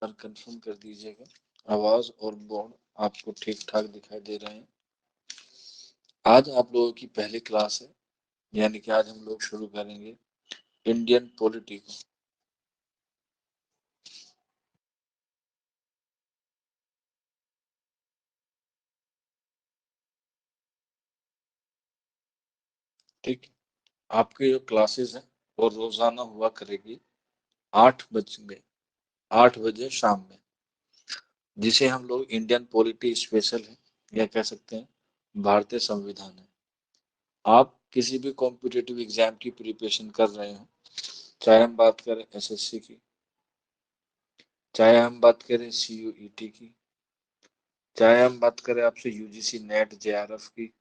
बार confirm कर दीजिएगा। आवाज और बोर्ड आपको ठीक ठाक दिखाई दे रहे हैं। आज आप लोगों की पहली क्लास है, यानी कि आज हम लोग शुरू करेंगे इंडियन पॉलिटी को। ठीक, आपकी जो क्लासेस है वो रोजाना हुआ करेगी 8 बजे शाम में, जिसे हम लोग इंडियन पॉलिटी स्पेशल है या कह सकते हैं भारतीय संविधान है। आप किसी भी कॉम्पिटिटिव एग्जाम की प्रिपरेशन कर रहे हो, चाहे हम बात करें एसएससी की, चाहे हम बात करें सीयूईटी की, चाहे हम बात करें आपसे यूजीसी नेट जेआरएफ की,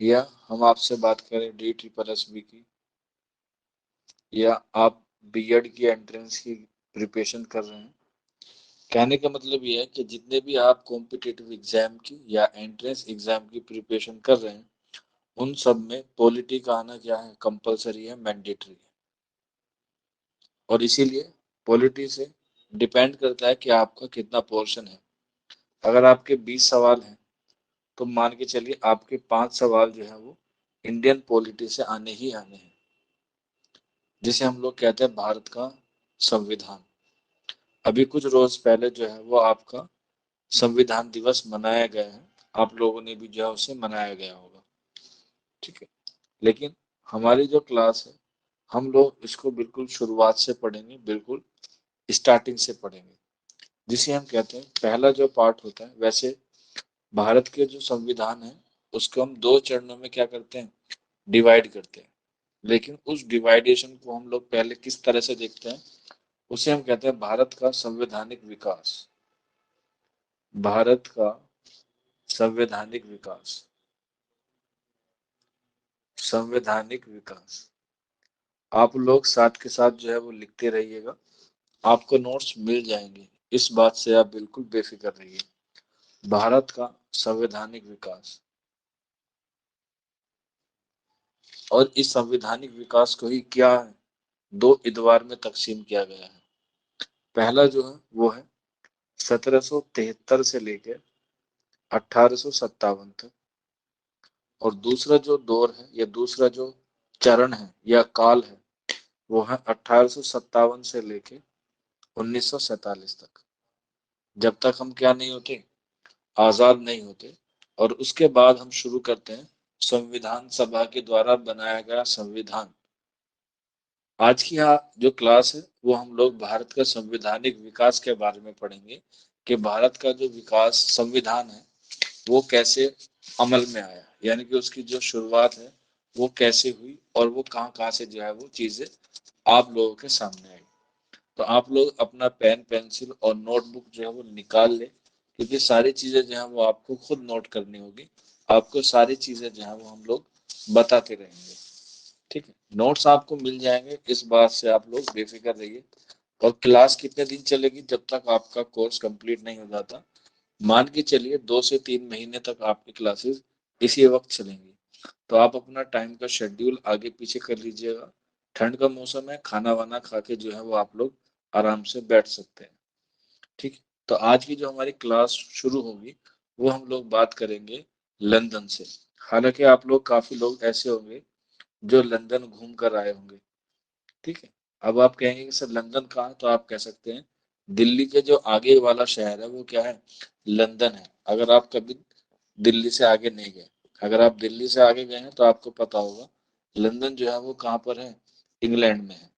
या हम आपसे बात करें डी ट्रिपल एस बी की, या आप बीएड की एंट्रेंस की प्रिपरेशन कर रहे हैं। कहने का मतलब ये है कि जितने भी आप कॉम्पिटिटिव एग्जाम की या एंट्रेंस एग्जाम की प्रिपरेशन कर रहे हैं, उन सब में पॉलिटी का आना क्या है, कंपलसरी है, मैंडेटरी है। और इसीलिए पॉलिटी से डिपेंड करता है कि आपका कितना पोर्शन है। अगर आपके 20 सवाल हैं तो मान के चलिए आपके 5 सवाल जो है वो इंडियन पॉलिटी से आने ही आने हैं, जिसे हम लोग कहते हैं भारत का संविधान। अभी कुछ रोज पहले जो है वो आपका संविधान दिवस मनाया गया है। आप लोगों ने भी जो है उसे मनाया गया होगा। ठीक है, लेकिन हमारी जो क्लास है, हम लोग इसको बिल्कुल शुरुआत से पढ़ेंगे, बिल्कुल स्टार्टिंग से पढ़ेंगे, जिसे हम कहते हैं पहला जो पार्ट होता है। वैसे भारत के जो संविधान है उसको हम 2 चरणों में क्या करते हैं, डिवाइड करते हैं। लेकिन उस डिवाइडेशन को हम लोग पहले किस तरह से देखते हैं, उसे हम कहते हैं भारत का संवैधानिक विकास। भारत का संवैधानिक विकास, संवैधानिक विकास। आप लोग साथ के साथ जो है वो लिखते रहिएगा, आपको नोट्स मिल जाएंगे, इस बात से आप बिल्कुल बेफिक्र रहिए। भारत का संवैधानिक विकास, और इस संवैधानिक विकास को ही क्या है, 2 एतवार में तकसीम किया गया है। पहला जो है वो है 1773 से लेकर 1857 तक, और दूसरा जो दौर है या दूसरा जो चरण है या काल है वो है 1857 से लेके 1947 तक, जब तक हम क्या नहीं होते, आजाद नहीं होते। और उसके बाद हम शुरू करते हैं संविधान सभा के द्वारा बनाया गया संविधान। आज की जो क्लास है वो हम लोग भारत का संवैधानिक विकास के बारे में पढ़ेंगे, कि भारत का जो विकास संविधान है वो कैसे अमल में आया, यानी कि उसकी जो शुरुआत है वो कैसे हुई और वो कहाँ कहाँ से जो है वो चीजें आप लोगों के सामने आई। तो आप लोग अपना पेन पेंसिल और नोटबुक जो है वो निकाल ले, क्योंकि सारी चीजें जो है वो आपको खुद नोट करनी होगी। आपको सारी चीजें जो है वो हम लोग बताते रहेंगे। ठीक है, नोट्स आपको मिल जाएंगे, इस बात से आप लोग बेफिक्र रहिए। और क्लास कितने दिन चलेगी, जब तक आपका कोर्स कंप्लीट नहीं हो जाता। मान के चलिए 2 से 3 महीने तक आपकी क्लासेस इसी वक्त चलेंगी। तो आप अपना टाइम का शेड्यूल आगे पीछे कर लीजिएगा। ठंड का मौसम है, खाना वाना खा के जो है वो आप लोग आराम से बैठ सकते हैं। ठीक है, तो आज की जो हमारी क्लास शुरू होगी वो हम लोग बात करेंगे लंदन से। हालांकि आप लोग काफी लोग ऐसे होंगे जो लंदन घूम कर आए होंगे। ठीक है, अब आप कहेंगे कि सर लंदन कहाँ है, तो आप कह सकते हैं दिल्ली के जो आगे वाला शहर है वो क्या है, लंदन है। अगर आप कभी दिल्ली से आगे नहीं गए, अगर आप दिल्ली से आगे गए हैं तो आपको पता होगा लंदन जो है वो कहाँ पर है, इंग्लैंड में है।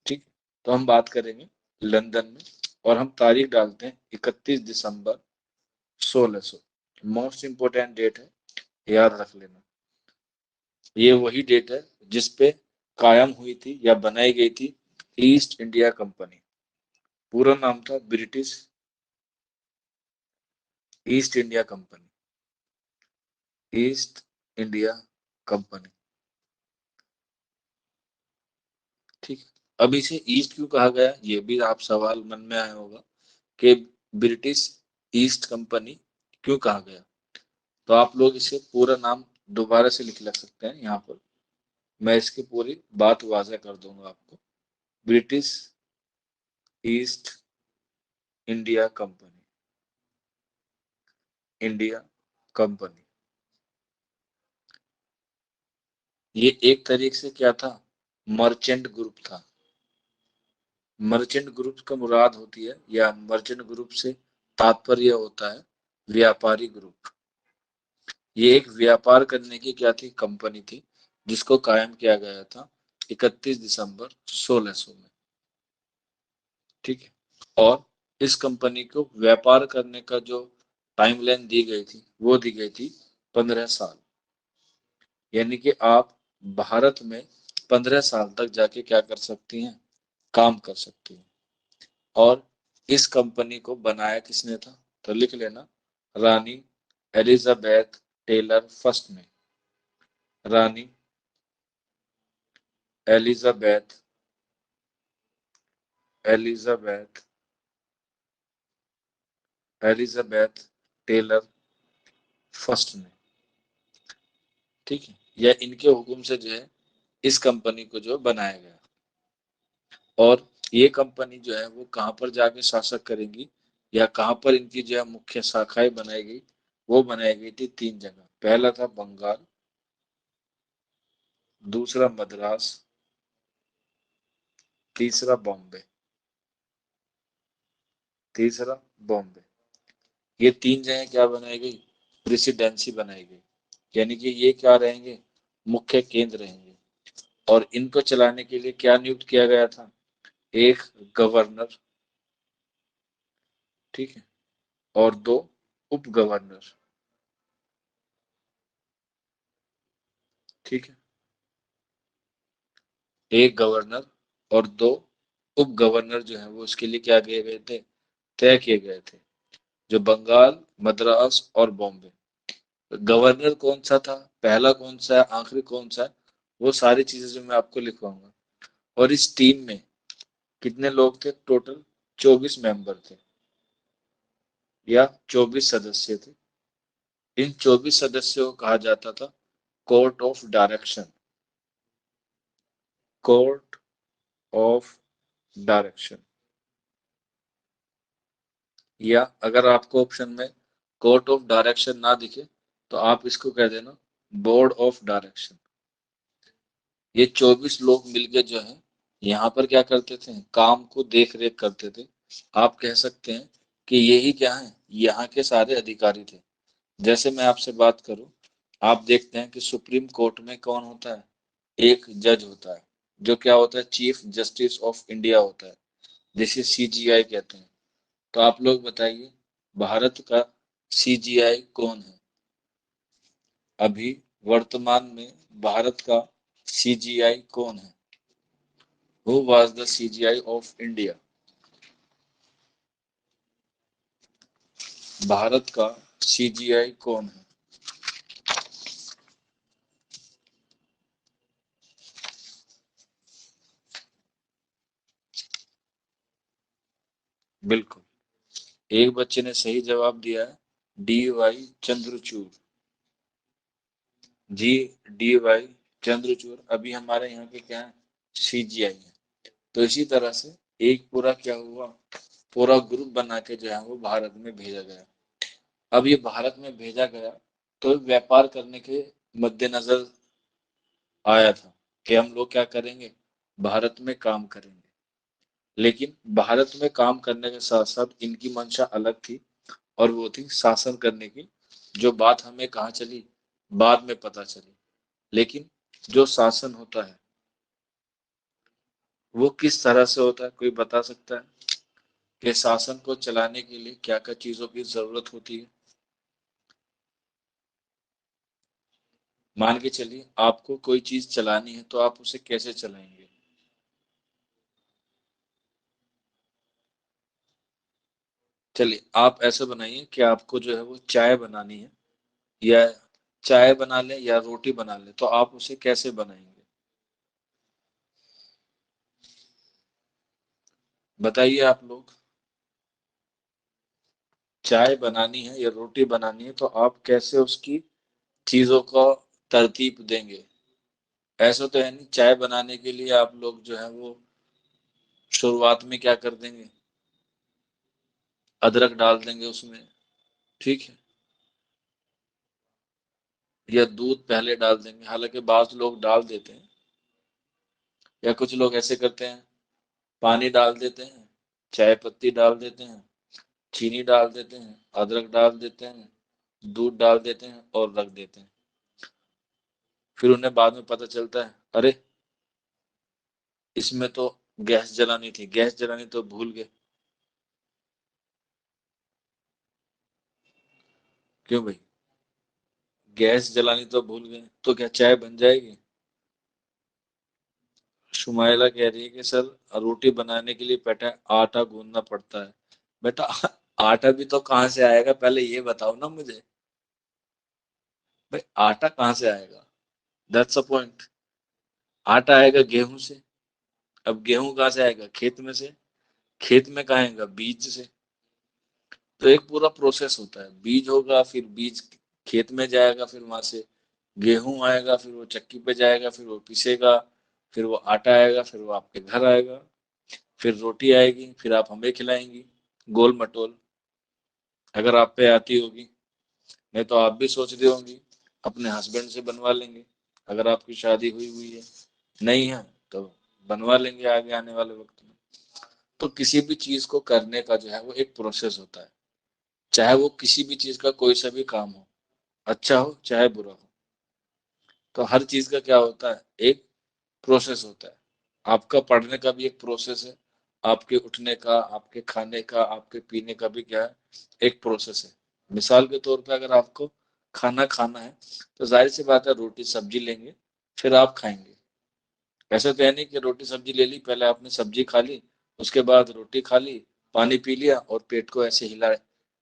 ठीक, तो हम बात करेंगे लंदन में, और हम तारीख डालते हैं 31 दिसंबर 1600। मोस्ट इंपोर्टेंट डेट है, याद रख लेना। ये वही डेट है जिसपे कायम हुई थी या बनाई गई थी ईस्ट इंडिया कंपनी। पूरा नाम था British east India company, east India company. ठीक, अब इसे ईस्ट क्यों कहा गया, ये भी आप सवाल मन में आया होगा कि ब्रिटिश ईस्ट कंपनी क्यों कहा गया। तो आप लोग इसे पूरा नाम दोबारा से लिख सकते हैं यहाँ पर, मैं इसकी पूरी बात वाज़ह कर दूंगा आपको। British east India company, India company. ये एक तरीके से क्या था, मर्चेंट ग्रुप था। मर्चेंट ग्रुप का मुराद होती है, या मर्चेंट ग्रुप से तात्पर्य होता है व्यापारी ग्रुप। ये एक व्यापार करने की क्या थी, कंपनी थी, जिसको कायम किया गया था 31 दिसंबर 1600 में। ठीक है। और इस कंपनी को व्यापार करने का जो टाइमलाइन दी गई थी, वो दी गई थी 15 साल। यानी कि आप भारत में 15 साल तक जाके क्या कर सकती हैं, काम कर सकती हैं। और इस कंपनी को बनाया किसने था, तो लिख लेना, रानी एलिजाबेथ टेलर फर्स्ट ने। रानी Elizabeth Elizabeth Elizabeth Taylor first ने। ठीक है। या इनके हुक्म से जो है इस कंपनी को जो बनाया गया। और ये कंपनी जो है वो कहाँ पर जाके शासक करेंगी, या कहाँ पर इनकी जो है मुख्य शाखाएं बनाई गई, वो बनाई गई थी 3 जगह। पहला था बंगाल, दूसरा मद्रास, तीसरा बॉम्बे। तीसरा बॉम्बे। ये 3 जगह क्या बनाई गई, प्रेसिडेंसी बनाई गई। यानी कि ये क्या रहेंगे, मुख्य केंद्र रहेंगे। और इनको चलाने के लिए क्या नियुक्त किया गया था, एक गवर्नर, ठीक है, और 2 उप गवर्नर। ठीक है। एक गवर्नर और 2 उप गवर्नर जो है वो उसके लिए क्या किए गए थे, तय किए गए थे, जो बंगाल, मद्रास और बॉम्बे। गवर्नर कौन सा था, पहला कौन सा है, आखिरी कौन सा है, वो सारी चीजें जो मैं आपको लिखवाऊंगा। और इस टीम में कितने लोग थे, टोटल 24 मेंबर थे, या 24 सदस्य थे। इन 24 सदस्यों को कहा जाता था court of direction. Court of direction. या अगर आपको ऑप्शन में कोर्ट ऑफ डायरेक्शन ना दिखे, तो आप इसको कह देना बोर्ड ऑफ डायरेक्शन। ये 24 लोग मिलके जो है यहाँ पर क्या करते थे, काम को देख रेख करते थे। आप कह सकते हैं कि यही क्या है, यहाँ के सारे अधिकारी थे। जैसे मैं आपसे बात करूं, आप देखते हैं कि सुप्रीम कोर्ट में कौन होता है, एक जज होता है, जो क्या होता है, चीफ जस्टिस ऑफ इंडिया होता है, जिसे सीजीआई कहते हैं। तो आप लोग बताइए, भारत का सीजीआई कौन है अभी, वर्तमान में भारत का सीजीआई कौन है, who was the CGI of India. Bharat का सीजीआई कौन है। बिल्कुल, एक बच्चे ने सही जवाब दिया है, डी वाई चंद्रचूड़। जी, डी वाई चंद्रचूड़ अभी हमारे यहाँ के क्या है, सीजीआई है। तो इसी तरह से एक पूरा क्या हुआ, पूरा ग्रुप बना के जो है वो भारत में भेजा गया। अब ये भारत में भेजा गया तो व्यापार करने के मद्देनजर आया था कि हम लोग क्या करेंगे, भारत में काम करेंगे। लेकिन भारत में काम करने के साथ साथ इनकी मंशा अलग थी, और वो थी शासन करने की। जो बात हमें कहाँ चली, बाद में पता चली। लेकिन जो शासन होता है वो किस तरह से होता है, कोई बता सकता है कि शासन को चलाने के लिए क्या क्या चीजों की जरूरत होती है। मान के चलिए आपको कोई चीज चलानी है, तो आप उसे कैसे चलाएंगे। चलिए आप ऐसे बनाइए कि आपको जो है वो चाय बनानी है, या चाय बना ले या रोटी बना ले, तो आप उसे कैसे बनाएंगे, बताइए आप लोग। चाय बनानी है या रोटी बनानी है, तो आप कैसे उसकी चीजों को तरतीब देंगे। ऐसा तो है नहीं चाय बनाने के लिए आप लोग जो है वो शुरुआत में क्या कर देंगे, अदरक डाल देंगे उसमें, ठीक है, या दूध पहले डाल देंगे, हालांकि बाज़ लोग डाल देते हैं, या कुछ लोग ऐसे करते हैं, पानी डाल देते हैं, चाय पत्ती डाल देते हैं, चीनी डाल देते हैं, अदरक डाल देते हैं, दूध डाल देते हैं और रख देते हैं। फिर उन्हें बाद में पता चलता है, अरे इसमें तो गैस जलानी थी, गैस जलानी तो भूल गए। क्यों भाई, गैस जलानी तो भूल गए, तो क्या चाय बन जाएगी? शुमाइला कह रही है कि सर, रोटी बनाने के लिए बेटा आटा गूंदना पड़ता है। बेटा आटा भी तो कहाँ से आएगा, पहले ये बताओ ना मुझे। भाई आटा कहाँ से आएगा, दैट्स अ पॉइंट। आटा आएगा गेहूं से। अब गेहूं कहाँ से आएगा, खेत में से। खेत में कहाँ आएगा, बीज से। तो एक पूरा प्रोसेस होता है, बीज होगा, फिर बीज खेत में जाएगा, फिर वहां से गेहूं आएगा, फिर वो चक्की पे जाएगा, फिर वो पिसेगा, फिर वो आटा आएगा, फिर वो आपके घर आएगा, फिर रोटी आएगी, फिर आप हमें खिलाएंगी, गोल मटोल, अगर आप पे आती होगी। नहीं तो आप भी सोच रही होंगी अपने हस्बैंड से बनवा लेंगे, अगर आपकी शादी हुई हुई है। नहीं है तो बनवा लेंगे आगे आने वाले वक्त में। तो किसी भी चीज को करने का जो है वो एक प्रोसेस होता है, चाहे वो किसी भी चीज का कोई सा भी काम हो, अच्छा हो चाहे बुरा हो। तो हर चीज का क्या होता है, एक प्रोसेस होता है। आपका पढ़ने का भी एक प्रोसेस है, आपके उठने का, आपके खाने का, आपके पीने का भी क्या है, एक प्रोसेस है। मिसाल के तौर पे अगर आपको खाना खाना है, तो जाहिर सी बात है रोटी सब्जी लेंगे, फिर आप खाएंगे। ऐसा तो है नहीं कि रोटी सब्जी ले ली, पहले आपने सब्जी खा ली, उसके बाद रोटी खा ली, पानी पी लिया और पेट को ऐसे हिला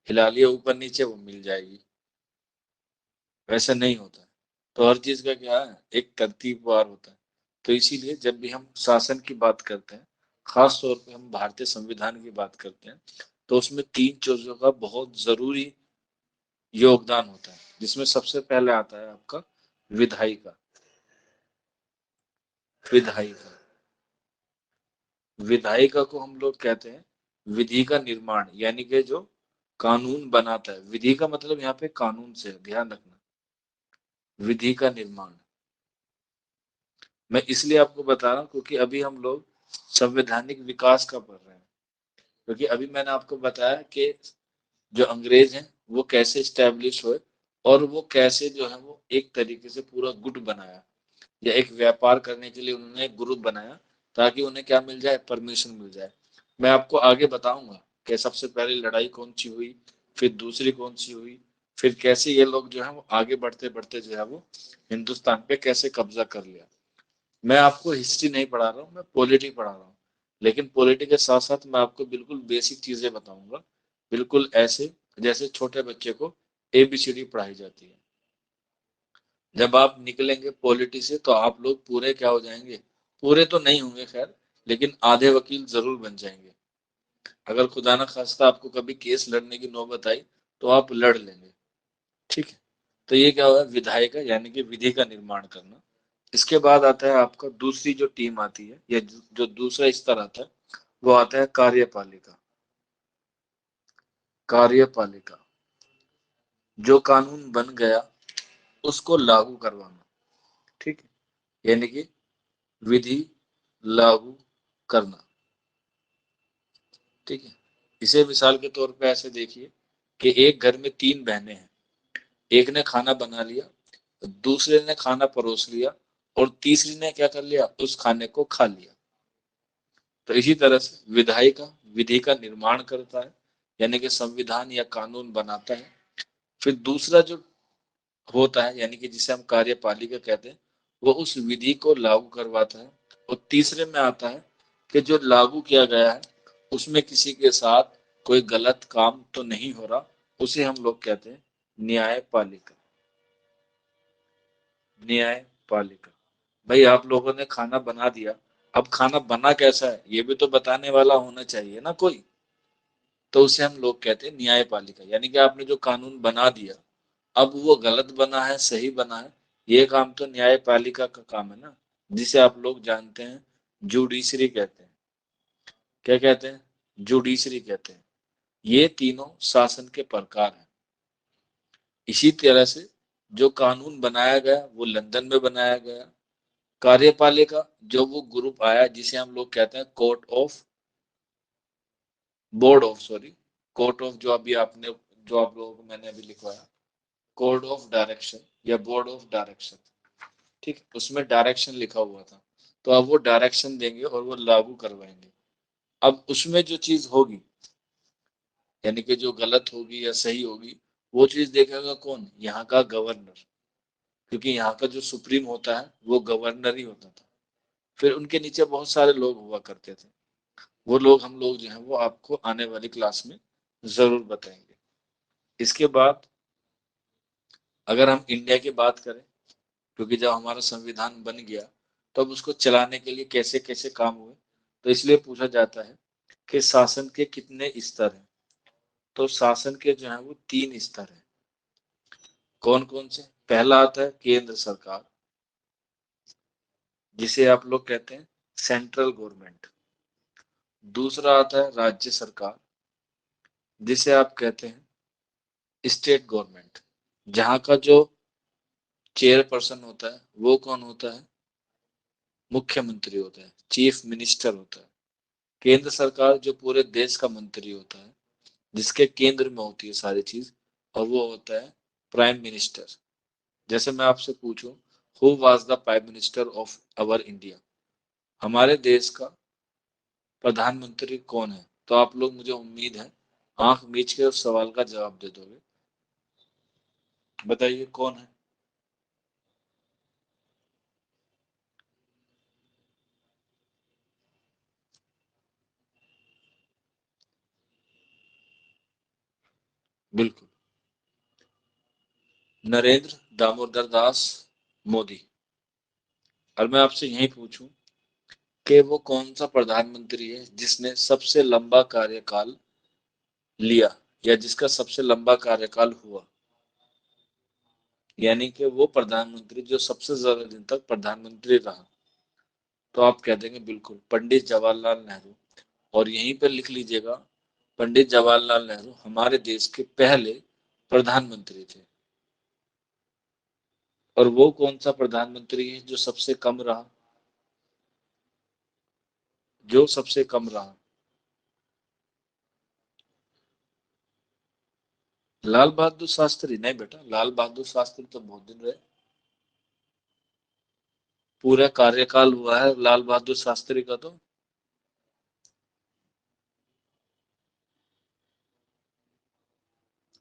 हिला लिया ऊपर नीचे, वो मिल जाएगी। वैसा नहीं होता है। तो हर चीज का क्या है, एक तरतीबवार होता है। तो इसीलिए जब भी हम शासन की बात करते हैं, खास तौर पे हम भारतीय संविधान की बात करते हैं, तो उसमें तीन चीजों का बहुत जरूरी योगदान होता है, जिसमें सबसे पहले आता है आपका विधायी का। विधायी का, विधायिका को हम लोग कहते हैं विधि का निर्माण, यानी कि जो कानून बनाता है। विधि का मतलब यहाँ पे कानून से है, ध्यान रखना, विधि का निर्माण। मैं इसलिए आपको बता रहा हूँ क्योंकि अभी हम लोग संवैधानिक विकास का पढ़ रहे हैं। क्योंकि अभी मैंने आपको बताया कि जो अंग्रेज हैं वो कैसे स्टैब्लिश हुए, और वो कैसे जो है वो एक तरीके से पूरा गुट बनाया, या एक व्यापार करने के लिए उन्होंने एक ग्रुप बनाया, ताकि उन्हें क्या मिल जाए, परमिशन मिल जाए। मैं आपको आगे बताऊंगा कि सबसे पहले लड़ाई कौन सी हुई, फिर दूसरी कौन सी हुई, फिर कैसे ये लोग जो है वो आगे बढ़ते बढ़ते जो है वो हिंदुस्तान पे कैसे कब्जा कर लिया। मैं आपको हिस्ट्री नहीं पढ़ा रहा हूँ, मैं पॉलिटी पढ़ा रहा हूँ। लेकिन पॉलिटी के साथ साथ मैं आपको बिल्कुल बेसिक चीजें बताऊंगा, बिल्कुल ऐसे जैसे छोटे बच्चे को एबीसीडी पढ़ाई जाती है। जब आप निकलेंगे पॉलिटी से तो आप लोग पूरे क्या हो जाएंगे, पूरे तो नहीं होंगे खैर, लेकिन आधे वकील जरूर बन जाएंगे। अगर खुदा ना खास्ता आपको कभी केस लड़ने की नौबत आई, तो आप लड़ लेंगे, ठीक है। तो ये क्या हुआ, विधायिका यानी कि विधि का निर्माण करना। इसके बाद आता है आपका दूसरी जो टीम आती है, या जो दूसरा स्तर आता है, वो आता है कार्यपालिका। कार्यपालिका, जो कानून बन गया उसको लागू करवाना, ठीक है, यानी कि विधि लागू करना, ठीक है। इसे मिसाल के तौर पे ऐसे देखिए कि एक घर में तीन बहनें हैं, एक ने खाना बना लिया, दूसरे ने खाना परोस लिया, और तीसरी ने क्या कर लिया, उस खाने को खा लिया। तो इसी तरह से विधायी का विधि का निर्माण करता है, यानी कि संविधान या कानून बनाता है। फिर दूसरा जो होता है, यानी कि जिसे हम कार्यपालिका कहते हैं, वो उस विधि को लागू करवाता है। और तीसरे में आता है कि जो लागू किया गया है उसमें किसी के साथ कोई गलत काम तो नहीं हो रहा, उसे हम लोग कहते हैं न्यायपालिका। न्यायपालिका, भाई आप लोगों ने खाना बना दिया, अब खाना बना कैसा है ये भी तो बताने वाला होना चाहिए ना कोई। तो उसे हम लोग कहते हैं न्यायपालिका, यानी कि आपने जो कानून बना दिया, अब वो गलत बना है सही बना है, ये काम तो न्यायपालिका का काम है ना, जिसे आप लोग जानते हैं जुडिशरी कहते हैं। क्या कहते हैं? जुडिशरी कहते हैं। ये तीनों शासन के प्रकार हैं। इसी तरह से जो कानून बनाया गया वो लंदन में बनाया गया। कार्यपालिका जो वो ग्रुप आया जिसे हम लोग कहते हैं कोर्ट ऑफ, जो अभी आपने, जो आप लोगों को मैंने अभी लिखवाया, कोड ऑफ डायरेक्शन या बोर्ड ऑफ डायरेक्शन। ठीक, उसमें डायरेक्शन लिखा हुआ था। तो अब वो डायरेक्शन देंगे और वो लागू करवाएंगे। अब उसमें जो चीज होगी, यानी कि जो गलत होगी या सही होगी, वो चीज देखेगा कौन? यहाँ का गवर्नर। क्योंकि यहाँ का जो सुप्रीम होता है वो गवर्नर ही होता था। फिर उनके नीचे बहुत सारे लोग हुआ करते थे। वो लोग, हम लोग जो है वो आपको आने वाली क्लास में जरूर बताएंगे। इसके बाद अगर हम इंडिया की बात करें, क्योंकि जब हमारा संविधान बन गया तब उसको चलाने के लिए कैसे कैसे काम हुए, तो इसलिए पूछा जाता है कि शासन के कितने स्तर हैं। तो शासन के जो है वो 3 स्तर हैं। कौन कौन से? पहला आता है केंद्र सरकार, जिसे आप लोग कहते हैं सेंट्रल गवर्नमेंट। दूसरा आता है राज्य सरकार, जिसे आप कहते हैं स्टेट गवर्नमेंट, जहां का जो चेयरपर्सन होता है वो कौन होता है? मुख्यमंत्री होता है, चीफ मिनिस्टर होता है। केंद्र सरकार जो पूरे देश का मंत्री होता है, जिसके केंद्र में होती है सारी चीज, और वो होता है प्राइम मिनिस्टर। जैसे मैं आपसे पूछूं, who was the prime minister of our India, हमारे देश का प्रधानमंत्री कौन है? तो आप लोग, मुझे उम्मीद है, आंख मीच के उस सवाल का जवाब दे दोगे। बताइए कौन है? बिल्कुल, नरेंद्र दामोदर दास मोदी। और मैं आपसे यही पूछूं कि वो कौन सा प्रधानमंत्री है जिसने सबसे लंबा कार्यकाल लिया, या जिसका सबसे लंबा कार्यकाल हुआ, यानी कि वो प्रधानमंत्री जो सबसे ज्यादा दिन तक प्रधानमंत्री रहा। तो आप कह देंगे बिल्कुल पंडित जवाहरलाल नेहरू। और यहीं पर लिख लीजिएगा, पंडित जवाहरलाल नेहरू हमारे देश के पहले प्रधानमंत्री थे। और वो कौन सा प्रधानमंत्री है जो सबसे कम रहा? जो सबसे कम रहा, लाल बहादुर शास्त्री। नहीं बेटा, लाल बहादुर शास्त्री तो बहुत दिन रहे। पूरा कार्यकाल हुआ है लाल बहादुर शास्त्री का तो।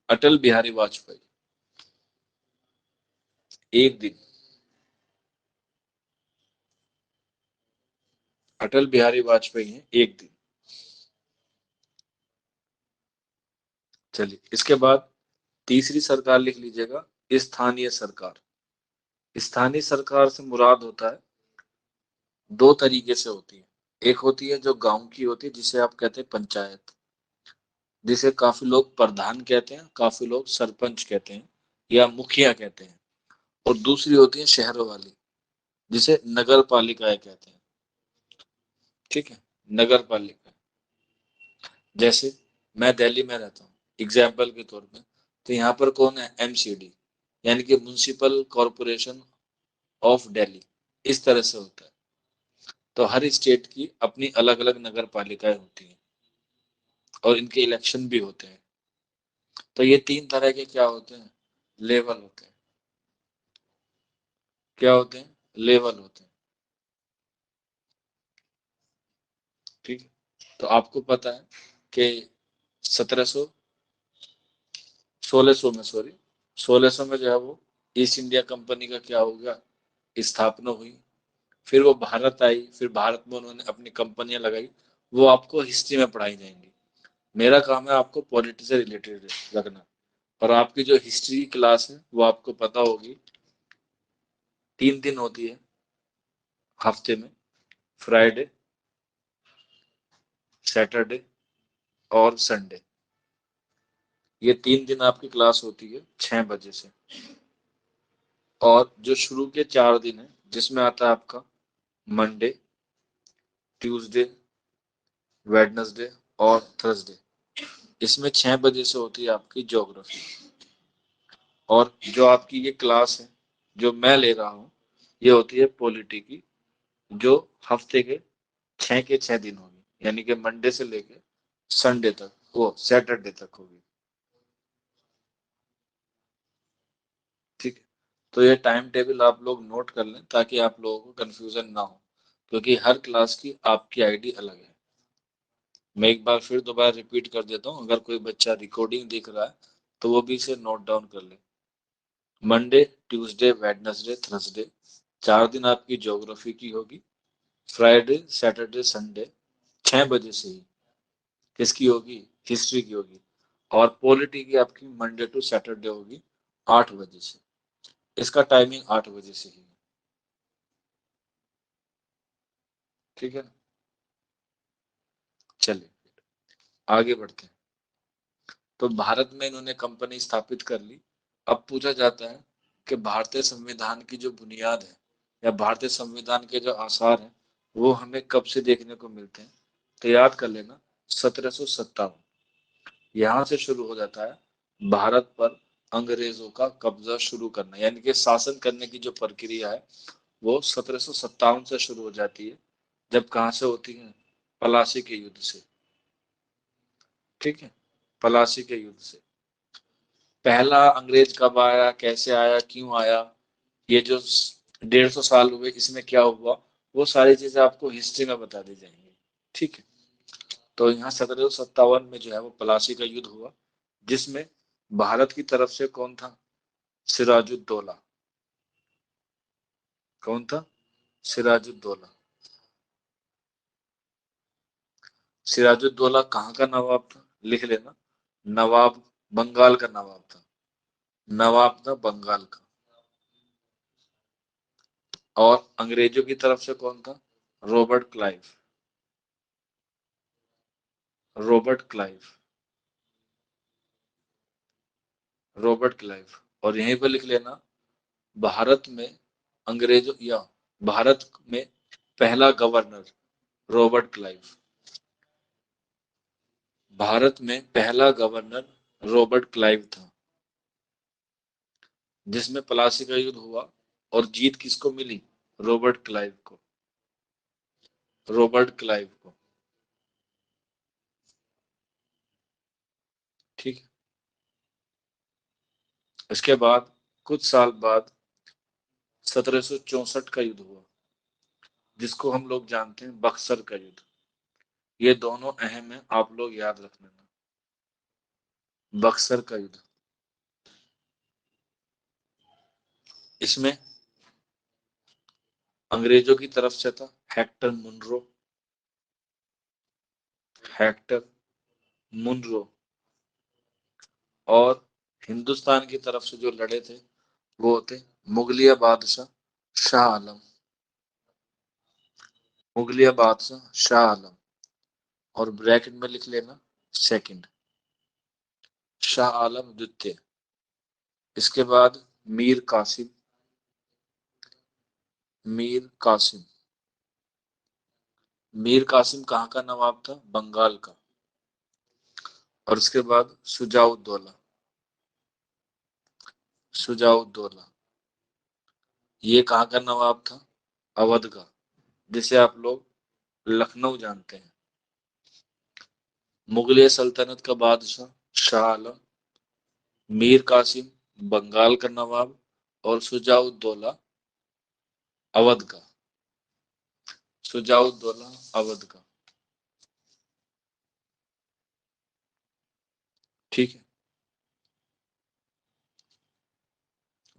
अटल बिहारी वाजपेयी 1 दिन। अटल बिहारी वाजपेयी हैं 1 दिन। चलिए, इसके बाद तीसरी सरकार लिख लीजिएगा, स्थानीय सरकार। स्थानीय सरकार से मुराद होता है, 2 तरीके से होती है। एक होती है जो गांव की होती है, जिसे आप कहते हैं पंचायत, जिसे काफी लोग प्रधान कहते हैं, काफी लोग सरपंच कहते हैं या मुखिया कहते हैं। और दूसरी होती है शहरों वाली, जिसे नगर पालिकाएं कहते हैं। ठीक है, नगर पालिका। जैसे मैं दिल्ली में रहता हूँ, एग्जाम्पल के तौर पे, तो यहाँ पर कौन है? एमसीडी, यानी कि म्युनिसिपल कॉरपोरेशन ऑफ दिल्ली। इस तरह से होता है। तो हर स्टेट की अपनी अलग अलग नगर पालिकाएं होती हैं, और इनके इलेक्शन भी होते हैं। तो ये 3 तरह के क्या होते हैं? लेवल होते हैं। क्या होते हैं? लेवल होते हैं। ठीक है, तो आपको पता है कि 1700, 1600 में, सॉरी, 1600 में जो है वो ईस्ट इंडिया कंपनी का क्या हो गया? स्थापना हुई। फिर वो भारत आई, फिर भारत में उन्होंने अपनी कंपनियां लगाई। वो आपको हिस्ट्री में पढ़ाई जाएंगी। मेरा काम है आपको पॉलिटिक्स से रिलेटेड रखना। और आपकी जो हिस्ट्री की क्लास है वो आपको पता होगी, 3 दिन होती है हफ्ते में, फ्राइडे, सैटरडे और संडे। ये 3 दिन आपकी क्लास होती है 6 बजे से। और जो शुरू के 4 दिन है, जिसमें आता है आपका मंडे, ट्यूसडे, वेडनेसडे और थर्सडे। इसमें 6 बजे से होती है आपकी ज्योग्राफी। और जो आपकी ये क्लास है जो मैं ले रहा हूँ, ये होती है पॉलिटी की, जो हफ्ते के 6 दिन होगी, यानी कि मंडे से लेके संडे तक, वो सैटरडे तक होगी। ठीक है, तो ये टाइम टेबल आप लोग नोट कर लें ताकि आप लोगों को कंफ्यूजन ना हो, क्योंकि हर क्लास की आपकी आईडी अलग है। मैं एक बार फिर दोबारा रिपीट कर देता हूँ, अगर कोई बच्चा रिकॉर्डिंग देख रहा है तो वो भी इसे नोट डाउन कर ले। मंडे, ट्यूसडे, वेडनेसडे, थर्सडे, 4 दिन आपकी ज्योग्राफी की होगी। फ्राइडे, सैटरडे, संडे 6 बजे से ही किसकी होगी, हिस्ट्री की होगी। और पॉलिटी की आपकी मंडे टू सैटरडे होगी 8 बजे से। इसका टाइमिंग 8 बजे से ही है। ठीक है ना, चलिए आगे बढ़ते हैं। तो भारत में इन्होंने कंपनी स्थापित कर ली। अब पूछा जाता है कि भारतीय संविधान की जो बुनियाद है या भारतीय संविधान के जो आसार हैं वो हमें कब से देखने को मिलते हैं। तो याद कर लेना, 1757 यहाँ से शुरू हो जाता है भारत पर अंग्रेजों का कब्जा शुरू करना, यानी कि शासन करने की जो प्रक्रिया है वो 1757 से शुरू हो जाती है। जब कहाँ से होती है, पलासी के युद्ध से। ठीक है, पलासी के युद्ध से। पहला अंग्रेज कब आया, कैसे आया, क्यों आया, ये जो 150 साल हुए इसमें क्या हुआ, वो सारी चीजें आपको हिस्ट्री में बता दी जाएंगी। ठीक है, तो यहाँ 1757 में जो है वो प्लासी का युद्ध हुआ, जिसमें भारत की तरफ से कौन था, सिराजुद्दौला। कौन था, सिराजुद्दौला। सिराजुद्दौला कहाँ का नवाब था, लिख लेना, नवाब, बंगाल का नवाब था। नवाब था बंगाल का। और अंग्रेजों की तरफ से कौन था, Robert Clive. Robert Clive. Robert Clive. और यहीं पर लिख लेना, भारत में अंग्रेजों या भारत में पहला गवर्नर रॉबर्ट क्लाइव। भारत में पहला गवर्नर रॉबर्ट क्लाइव था, जिसमें प्लासी का युद्ध हुआ और जीत किसको मिली, रॉबर्ट क्लाइव को। रॉबर्ट क्लाइव को। ठीक है, इसके बाद कुछ साल बाद 1764 का युद्ध हुआ, जिसको हम लोग जानते हैं बक्सर का युद्ध। ये दोनों अहम है, आप लोग याद रख लेना। बक्सर का युद्ध, इसमें अंग्रेजों की तरफ से था हेक्टर मुनरो। Hector Munro. और हिंदुस्तान की तरफ से जो लड़े थे वो होते मुगलिया बादशाह शाह आलम। मुगलिया बादशाह शाह आलम। और ब्रैकेट में लिख लेना सेकंड, शाह आलम द्वितीय। इसके बाद मीर कासिम। मीर कासिम। मीर कासिम कहाँ का नवाब था, बंगाल का। और उसके बाद सुजाउद्दौला। सुजाउद्दौला, ये कहाँ का नवाब था, अवध का, जिसे आप लोग लखनऊ जानते हैं। मुगलिया सल्तनत का बादशाह शाह आलम, मीर कासिम बंगाल का नवाब, और सुजाउद्दौला अवध का। सुजाउद्दौला अवध का। ठीक है,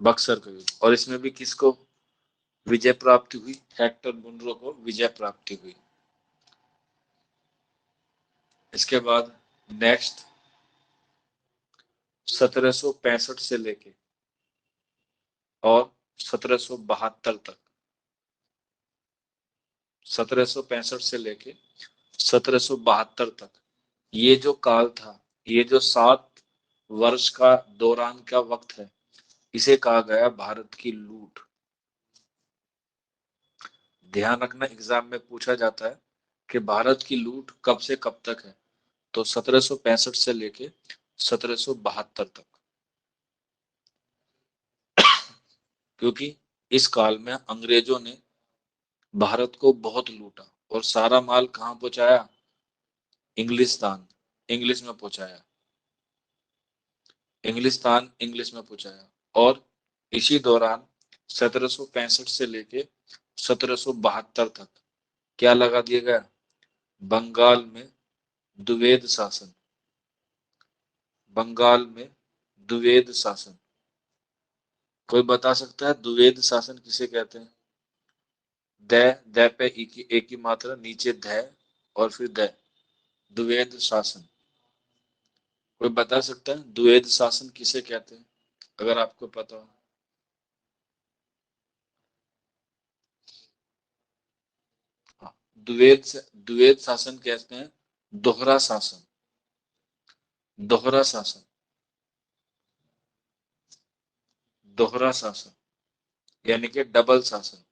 बक्सर का युद्ध। और इसमें भी किसको विजय प्राप्ति हुई, हेक्टर मुनरो को विजय प्राप्ति हुई। इसके बाद नेक्स्ट 1765 से लेके और 1772 तक, 1765 से लेके 1772 तक, ये जो काल था, ये जो 7 वर्ष का दौरान का वक्त है, इसे कहा गया भारत की लूट। ध्यान रखना, एग्जाम में पूछा जाता है कि भारत की लूट कब से कब तक है, तो 1765 से लेके 1772 तक। क्योंकि इस काल में अंग्रेजों ने भारत को बहुत लूटा और सारा माल कहाँ पहुंचाया, इंग्लिस्तान, इंग्लिश में पहुंचाया, इंग्लिस्तान इंग्लिश में पहुंचाया। और इसी दौरान 1765 से लेके 1772 तक क्या लगा दिया गया, बंगाल में द्विवेद शासन, बंगाल में द्विवेद शासन। कोई बता सकता है द्विवेद शासन किसे कहते हैं? द, द पे एक ही मात्रा, नीचे ध और फिर द, द्विवेद शासन। कोई बता सकता है द्विवेद शासन किसे कहते हैं, अगर आपको पता हो? हाँ, द्विवेद शासन कहते हैं दोहरा शासन, दोहरा शासन, दोहरा शासन, यानी कि डबल शासन।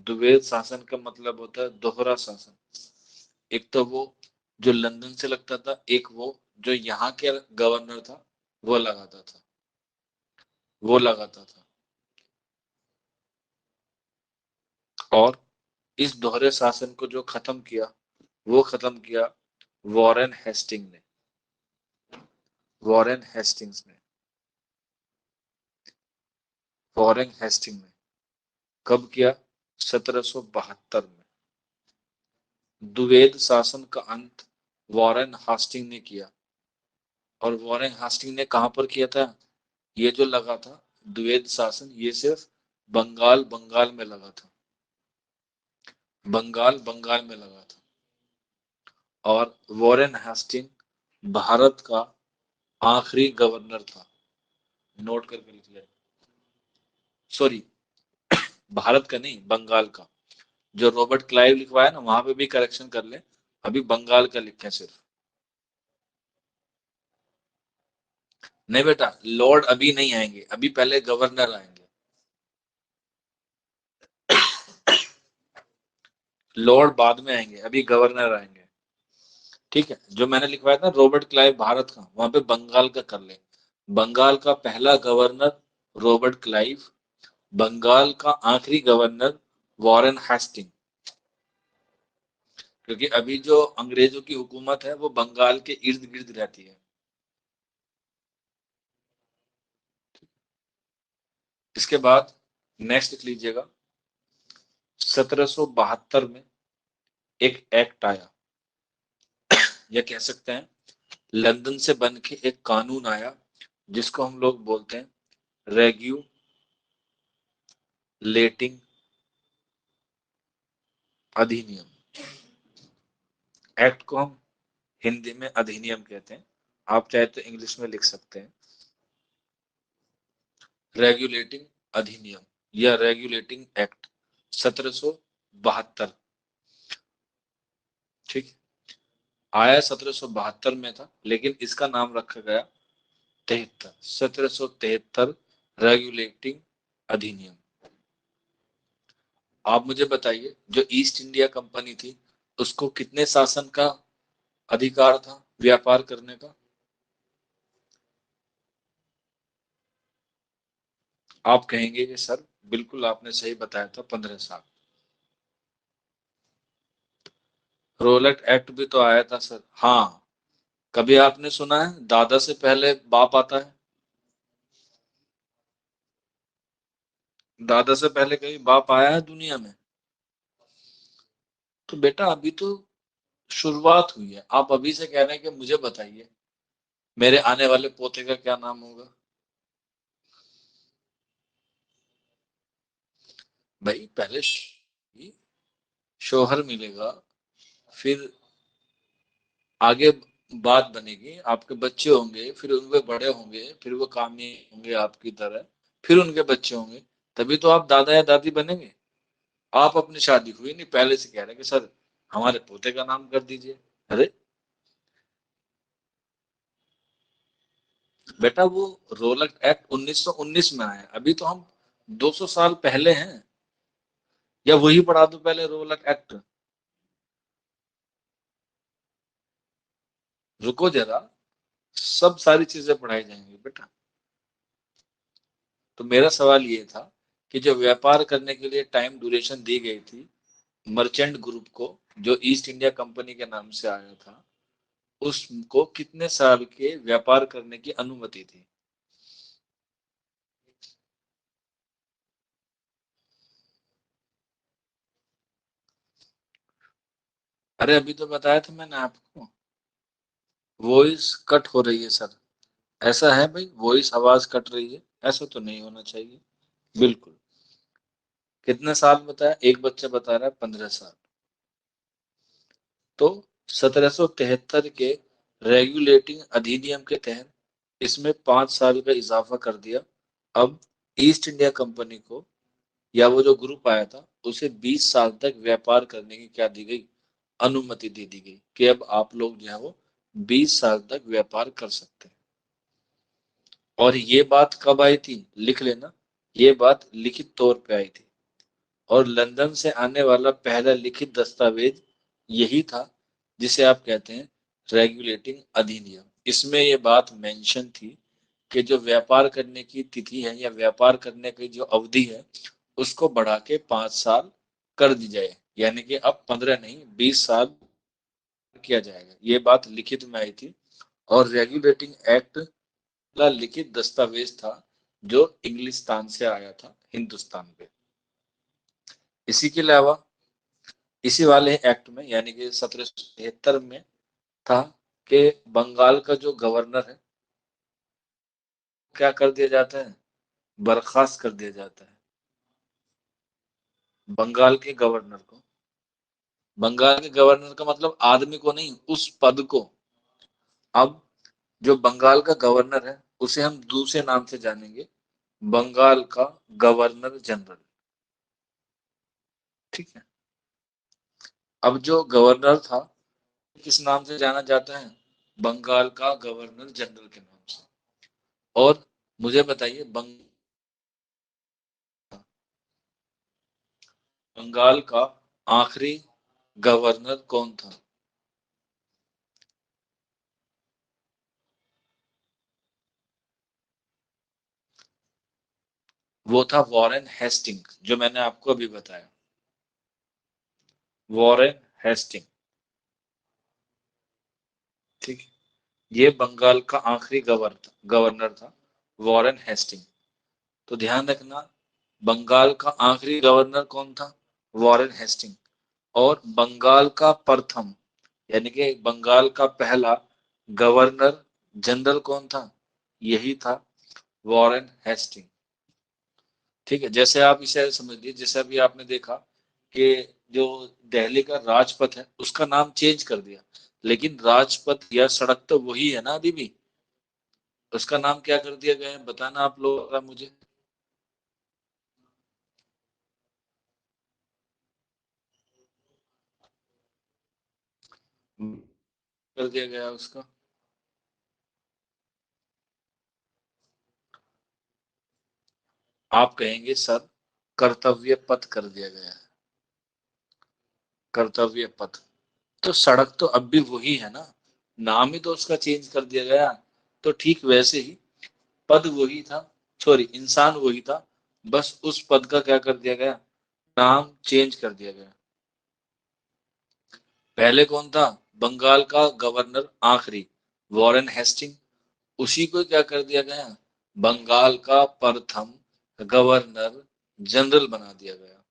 द्विवेद शासन का मतलब होता है दोहरा शासन। एक तो वो जो लंदन से लगता था, एक वो जो यहाँ के गवर्नर था वो लगाता था, वो लगाता था। और इस दोहरे शासन को जो खत्म किया, वो खत्म किया वॉरेन हेस्टिंग ने, वॉरेन हेस्टिंग्स ने, वॉरेन हेस्टिंग ने कब किया, 1772 में। द्विवेद शासन का अंत वॉरेन हास्टिंग ने किया। और वॉरेन हास्टिंग ने कहां पर किया था, ये जो लगा था द्विवेद शासन, ये सिर्फ बंगाल बंगाल में लगा था, बंगाल बंगाल में लगा था। और वॉरेन हास्टिंग भारत का आखिरी गवर्नर था, नोट करके लिख लिया। सॉरी, भारत का नहीं, बंगाल का। जो रॉबर्ट क्लाइव लिखवाया ना, वहां पे भी करेक्शन कर ले, अभी बंगाल का लिखे सिर्फ। नहीं बेटा, लॉर्ड अभी नहीं आएंगे, अभी पहले गवर्नर आएंगे। लॉर्ड बाद में आएंगे, अभी गवर्नर आएंगे। ठीक है, जो मैंने लिखवाया था रॉबर्ट क्लाइव भारत का, वहां पे बंगाल का कर ले। बंगाल का पहला गवर्नर रॉबर्ट क्लाइव, बंगाल का आखिरी गवर्नर वॉरेन हेस्टिंग। क्योंकि अभी जो अंग्रेजों की हुकूमत है वो बंगाल के इर्द गिर्द रहती है। इसके बाद नेक्स्ट लिख लीजिएगा, 1772 में एक एक्ट आया, या कह सकते हैं लंदन से बन के एक कानून आया, जिसको हम लोग बोलते हैं रेगुलेटिंग अधिनियम। एक्ट को हम हिंदी में अधिनियम कहते हैं, आप चाहे तो इंग्लिश में लिख सकते हैं रेगुलेटिंग अधिनियम या रेगुलेटिंग एक्ट, 1772। ठीक, आया 1772 में था, लेकिन इसका नाम रखा गया 1773 रेगुलेटिंग अधिनियम। आप मुझे बताइए, जो ईस्ट इंडिया कंपनी थी उसको कितने शासन का अधिकार था व्यापार करने का? आप कहेंगे कि सर बिल्कुल आपने सही बताया था, 15 साल। रोलेट एक्ट भी तो आया था सर। हाँ, कभी आपने सुना है दादा से पहले बाप आता है? दादा से पहले कभी बाप आया है दुनिया में? तो बेटा अभी तो शुरुआत हुई है, आप अभी से कह रहे हैं कि मुझे बताइए मेरे आने वाले पोते का क्या नाम होगा। भाई पहले शोहर मिलेगा, फिर आगे बात बनेगी, आपके बच्चे होंगे, फिर उनके बड़े होंगे, फिर वो कामी होंगे आपकी तरह, फिर उनके बच्चे होंगे, तभी तो आप दादा या दादी बनेंगे। आप अपनी शादी हुई नहीं, पहले से कह रहे हैं कि सर हमारे पोते का नाम कर दीजिए। अरे बेटा, वो रोलक एक्ट 1919 में आया, अभी तो हम 200 साल पहले हैं। या वही पढ़ा दो पहले रोलक एक्ट। रुको जरा, सब सारी चीजें पढ़ाई जाएंगी बेटा। तो मेरा सवाल ये था कि जो व्यापार करने के लिए टाइम ड्यूरेशन दी गई थी मर्चेंट ग्रुप को, जो ईस्ट इंडिया कंपनी के नाम से आया था, उसको कितने साल के व्यापार करने की अनुमति थी? अरे अभी तो बताया था मैंने आपको। वॉइस कट हो रही है सर। ऐसा है भाई, वॉइस आवाज कट रही है, ऐसा तो नहीं होना चाहिए। बिल्कुल। कितने साल बताया? एक बच्चा बता रहा है 15 साल। तो 1773 के रेगुलेटिंग अधिनियम के तहत इसमें 5 साल का इजाफा कर दिया। अब ईस्ट इंडिया कंपनी को, या वो जो ग्रुप आया था, उसे 20 साल तक व्यापार करने की क्या दी गई? अनुमति दे दी गई कि अब आप लोग जो है वो 20 साल तक व्यापार कर सकते हैं। और ये बात कब आई थी? लिख लेना। ये बात लिखित तौर पे आई थी। और लंदन से आने वाला पहला लिखित दस्तावेज यही था, जिसे आप कहते हैं रेगुलेटिंग अधिनियम। इसमें ये बात मेंशन थी कि जो व्यापार करने की तिथि है या व्यापार करने की जो अवधि है, उसको बढ़ा के 5 साल कर दी जाए। यानी कि अब 15 नहीं, 20 साल किया जाएगा। ये बात लिखित में आई थी। और रेगुलेटिंग एक्ट पहला लिखित दस्तावेज था जो इंग्लिस्तान से आया था हिंदुस्तान पे। इसी के अलावा इसी वाले एक्ट में, यानी कि 1773 में था कि बंगाल का जो गवर्नर है, क्या कर दिया जाता है? बर्खास्त कर दिया जाता है बंगाल के गवर्नर को। बंगाल के गवर्नर का मतलब आदमी को नहीं, उस पद को। अब जो बंगाल का गवर्नर है उसे हम दूसरे नाम से जानेंगे, बंगाल का गवर्नर जनरल। ठीक है। अब जो गवर्नर था किस नाम से जाना जाता है? बंगाल का गवर्नर जनरल के नाम से। और मुझे बताइए, बंगाल का आखिरी गवर्नर कौन था? वो था वॉरेन हेस्टिंग, जो मैंने आपको अभी बताया। Warren Hastings. ठीक है। ये बंगाल का आखिरी गवर्नर था, वॉरेन हेस्टिंग। तो ध्यान रखना, बंगाल का आखिरी गवर्नर कौन था? Warren Hastings. और बंगाल का प्रथम, यानी कि बंगाल का पहला गवर्नर जनरल कौन था? यही था वॉरेन हेस्टिंग। ठीक है। जैसे आप इसे समझ लीजिए, जैसे अभी आपने देखा कि जो दिल्ली का राजपथ है उसका नाम चेंज कर दिया, लेकिन राजपथ या सड़क तो वही है ना अभी भी। उसका नाम क्या कर दिया गया है, बताना आप लोग मुझे। कर दिया गया उसका। आप कहेंगे सर कर्तव्य पथ कर दिया गया है। कर्तव्य पथ। तो सड़क तो अब भी वही है ना, नाम ही तो उसका चेंज कर दिया गया। तो ठीक वैसे ही पद वही था, सॉरी इंसान वही था, बस उस पद का क्या कर दिया गया? नाम चेंज कर दिया गया। पहले कौन था? बंगाल का गवर्नर आखिरी, वॉरेन हेस्टिंग। उसी को क्या कर दिया गया? बंगाल का प्रथम गवर्नर जनरल बना दिया गया।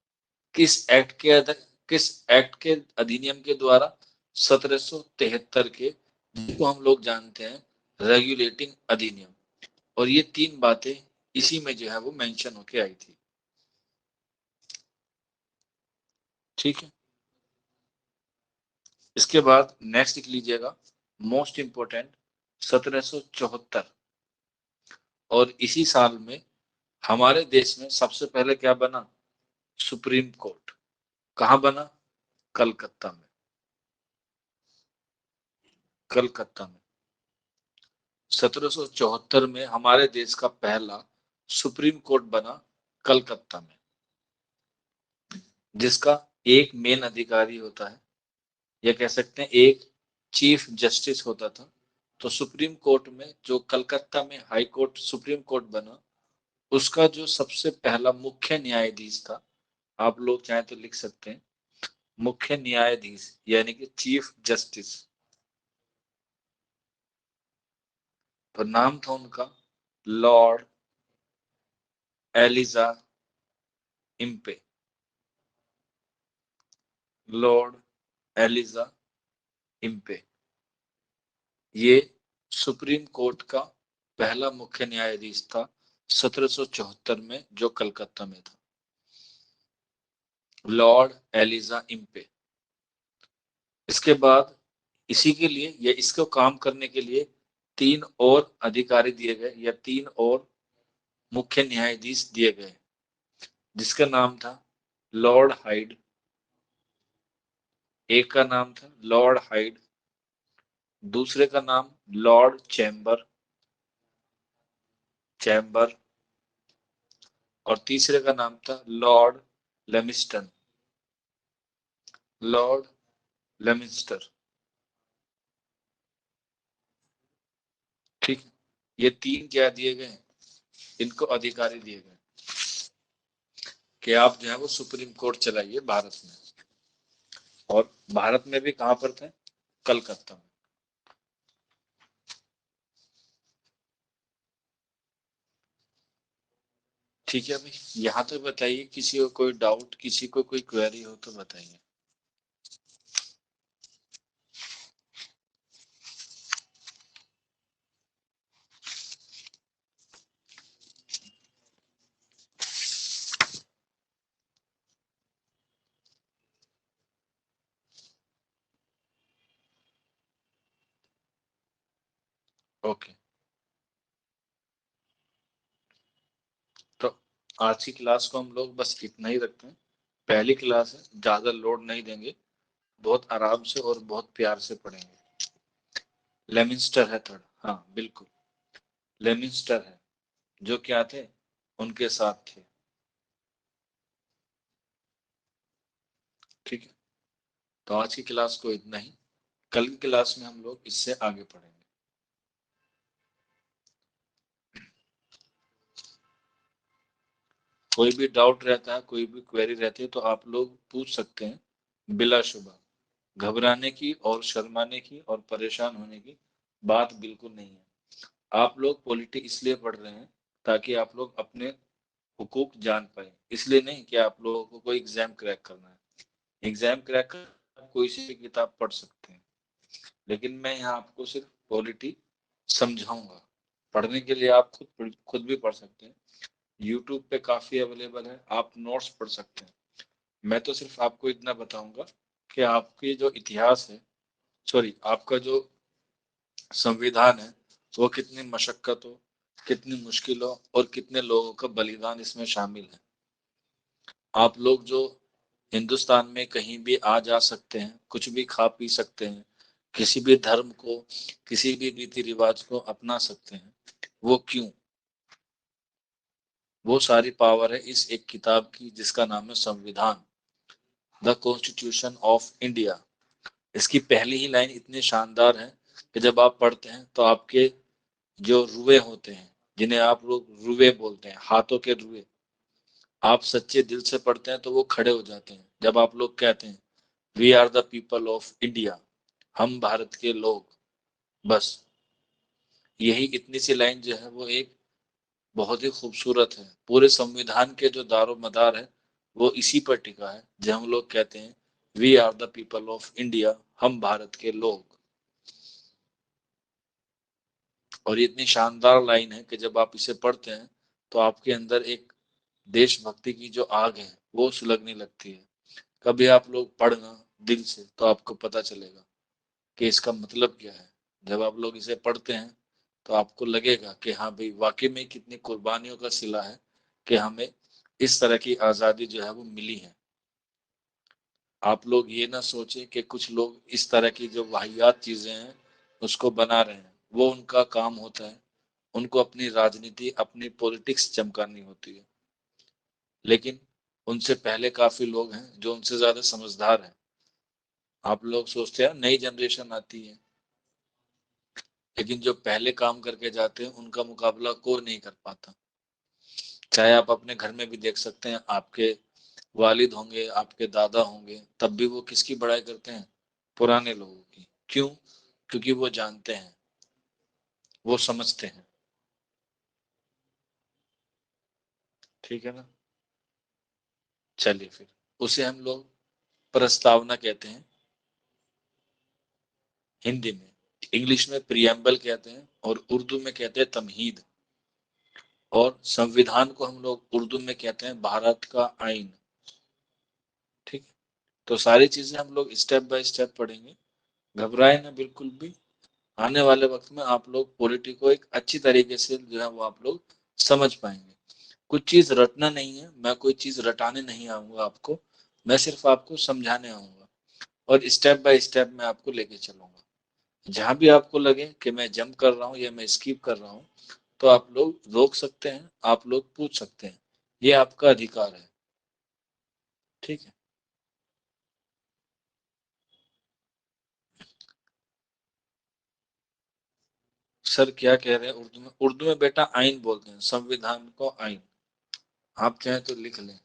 किस एक्ट के किस एक्ट के अधिनियम के द्वारा? 1773 के, जिसको हम लोग जानते हैं रेगुलेटिंग अधिनियम। और ये तीन बातें इसी में जो है वो मेंशन होके आई थी। ठीक है। इसके बाद नेक्स्ट लिख लीजिएगा, मोस्ट इंपोर्टेंट, 1774। और इसी साल में हमारे देश में सबसे पहले क्या बना? Supreme court. कहाँ बना? कलकत्ता में। कलकत्ता में 1774 में हमारे देश का पहला सुप्रीम कोर्ट बना कलकत्ता में, जिसका एक मेन अधिकारी होता है, या कह सकते हैं एक चीफ जस्टिस होता था, तो सुप्रीम कोर्ट में जो कलकत्ता में हाई कोर्ट सुप्रीम कोर्ट बना, उसका जो सबसे पहला मुख्य न्यायाधीश था, आप लोग चाहे तो लिख सकते हैं मुख्य न्यायाधीश, यानी कि चीफ जस्टिस। तो नाम था उनका Lord Elijah Impey. Lord Elijah Impey ये सुप्रीम कोर्ट का पहला मुख्य न्यायाधीश था 1774 में, जो कलकत्ता में था। Lord Elijah Impey. इसके बाद इसी के लिए या इसको काम करने के लिए 3 और अधिकारी दिए गए, या 3 और मुख्य न्यायाधीश दिए गए, जिसका नाम था लॉर्ड हाइड। एक का नाम था लॉर्ड हाइड, दूसरे का नाम लॉर्ड चैम्बर चैम्बर और तीसरे का नाम था लॉर्ड लेमिस्टन लॉर्ड लेमिस्टर। ठीक, ये 3 क्या दिए गए, इनको अधिकारी दिए गए कि आप जो है वो सुप्रीम कोर्ट चलाइए भारत में। और भारत में भी कहां पर थे, कलकत्ता में। ठीक है भाई, यहाँ तक बताइए। किसी को कोई डाउट, किसी को कोई क्वेरी हो तो बताइए। ओके, तो आज की क्लास को हम लोग बस इतना ही रखते हैं। पहली क्लास है, ज्यादा लोड नहीं देंगे, बहुत आराम से और बहुत प्यार से पढ़ेंगे। लेमिस्टर है थर्ड, हाँ बिल्कुल, लेमिस्टर है, जो क्या थे, उनके साथ थे। ठीक है, तो आज की क्लास को इतना ही। कल की क्लास में हम लोग इससे आगे पढ़ेंगे। कोई भी डाउट रहता है, कोई भी क्वेरी रहती है, तो आप लोग पूछ सकते हैं बिला शुबा। घबराने की और शर्माने की और परेशान होने की बात बिल्कुल नहीं है। आप लोग पॉलिटी इसलिए पढ़ रहे हैं ताकि आप लोग अपने हुकूक जान पाए, इसलिए नहीं कि आप लोगों को कोई एग्जाम क्रैक करना है। एग्जाम क्रैक कर कोई सी किताब पढ़ सकते हैं, लेकिन मैं यहाँ आपको सिर्फ पॉलिटी समझाऊंगा। पढ़ने के लिए आप खुद भी पढ़ सकते हैं। यूट्यूब पे काफी अवेलेबल है, आप नोट्स पढ़ सकते हैं। मैं तो सिर्फ आपको इतना बताऊंगा कि आपकी जो इतिहास है, सॉरी आपका जो संविधान है, वो कितनी मशक्कतों, कितनी मुश्किलों और कितने लोगों का बलिदान इसमें शामिल है। आप लोग जो हिंदुस्तान में कहीं भी आ जा सकते हैं, कुछ भी खा पी सकते हैं, किसी भी धर्म को, किसी भी रीति रिवाज को अपना सकते हैं, वो क्यों? वो सारी पावर है इस एक किताब की, जिसका नाम है संविधान, द कॉन्स्टिट्यूशन ऑफ इंडिया। इसकी पहली ही लाइन इतनी शानदार है कि जब आप पढ़ते हैं तो आपके जो रुए होते हैं, जिन्हें आप लोग रुए बोलते हैं, हाथों के रुए, आप सच्चे दिल से पढ़ते हैं तो वो खड़े हो जाते हैं जब आप लोग कहते हैं we are the people of India, हम भारत के लोग। बस यही इतनी सी लाइन जो है वो एक बहुत ही खूबसूरत है। पूरे संविधान के जो दारो मदार है वो इसी पर टिका है, जब हम लोग कहते हैं we are the people of India, हम भारत के लोग। और ये इतनी शानदार लाइन है कि जब आप इसे पढ़ते हैं तो आपके अंदर एक देशभक्ति की जो आग है वो सुलगने लगती है। कभी आप लोग पढ़ना दिल से तो आपको पता चलेगा कि इसका मतलब क्या है। जब आप लोग इसे पढ़ते हैं तो आपको लगेगा कि हाँ भाई, वाकई में कितनी कुर्बानियों का सिला है कि हमें इस तरह की आज़ादी जो है वो मिली है। आप लोग ये ना सोचें कि कुछ लोग इस तरह की जो वाहियात चीज़ें हैं उसको बना रहे हैं, वो उनका काम होता है। उनको अपनी राजनीति, अपनी पॉलिटिक्स चमकानी होती है। लेकिन उनसे पहले काफी लोग हैं जो उनसे ज्यादा समझदार हैं। आप लोग सोचते हैं नई जनरेशन आती है, लेकिन जो पहले काम करके जाते हैं उनका मुकाबला कोई नहीं कर पाता। चाहे आप अपने घर में भी देख सकते हैं, आपके वालिद होंगे, आपके दादा होंगे, तब भी वो किसकी बड़ाई करते हैं? पुराने लोगों की। क्यों? क्योंकि वो जानते हैं, वो समझते हैं। ठीक है ना? चलिए फिर, उसे हम लोग प्रस्तावना कहते हैं हिंदी में। इंग्लिश में प्रियम्बल कहते हैं और उर्दू में कहते हैं तमहीद। और संविधान को हम लोग उर्दू में कहते हैं भारत का आईन। ठीक है? तो सारी चीजें हम लोग स्टेप बाय स्टेप पढ़ेंगे। घबराए ना बिल्कुल भी। आने वाले वक्त में आप लोग पॉलिटी को एक अच्छी तरीके से जो है वो आप लोग समझ पाएंगे। कुछ चीज रटना नहीं है, मैं कोई चीज रटाने नहीं आऊंगा आपको, मैं सिर्फ आपको समझाने आऊंगा और स्टेप बाय स्टेप मैं आपको लेके चलूंगा। जहां भी आपको लगे कि मैं जंप कर रहा हूँ या मैं स्किप कर रहा हूँ, तो आप लोग रोक सकते हैं, आप लोग पूछ सकते हैं, ये आपका अधिकार है। ठीक है? सर क्या कह रहे हैं उर्दू में? उर्दू में बेटा आइन बोलते हैं, संविधान को आइन। आप चाहें तो लिख लें।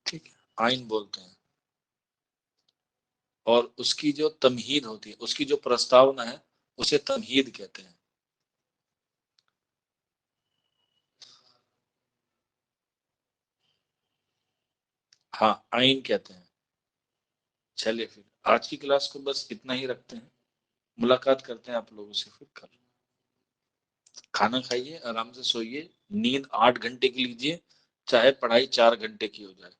ठीक है? आइन बोलते हैं। और उसकी जो तमहीद होती है, उसकी जो प्रस्तावना है, उसे तमहीद कहते हैं। हाँ, आइन कहते हैं। चलिए फिर, आज की क्लास को बस इतना ही रखते हैं। मुलाकात करते हैं आप लोगों से फिर कल। खाना खाइए, आराम से सोइए, नींद 8 घंटे की लीजिए, चाहे पढ़ाई 4 घंटे की हो जाए।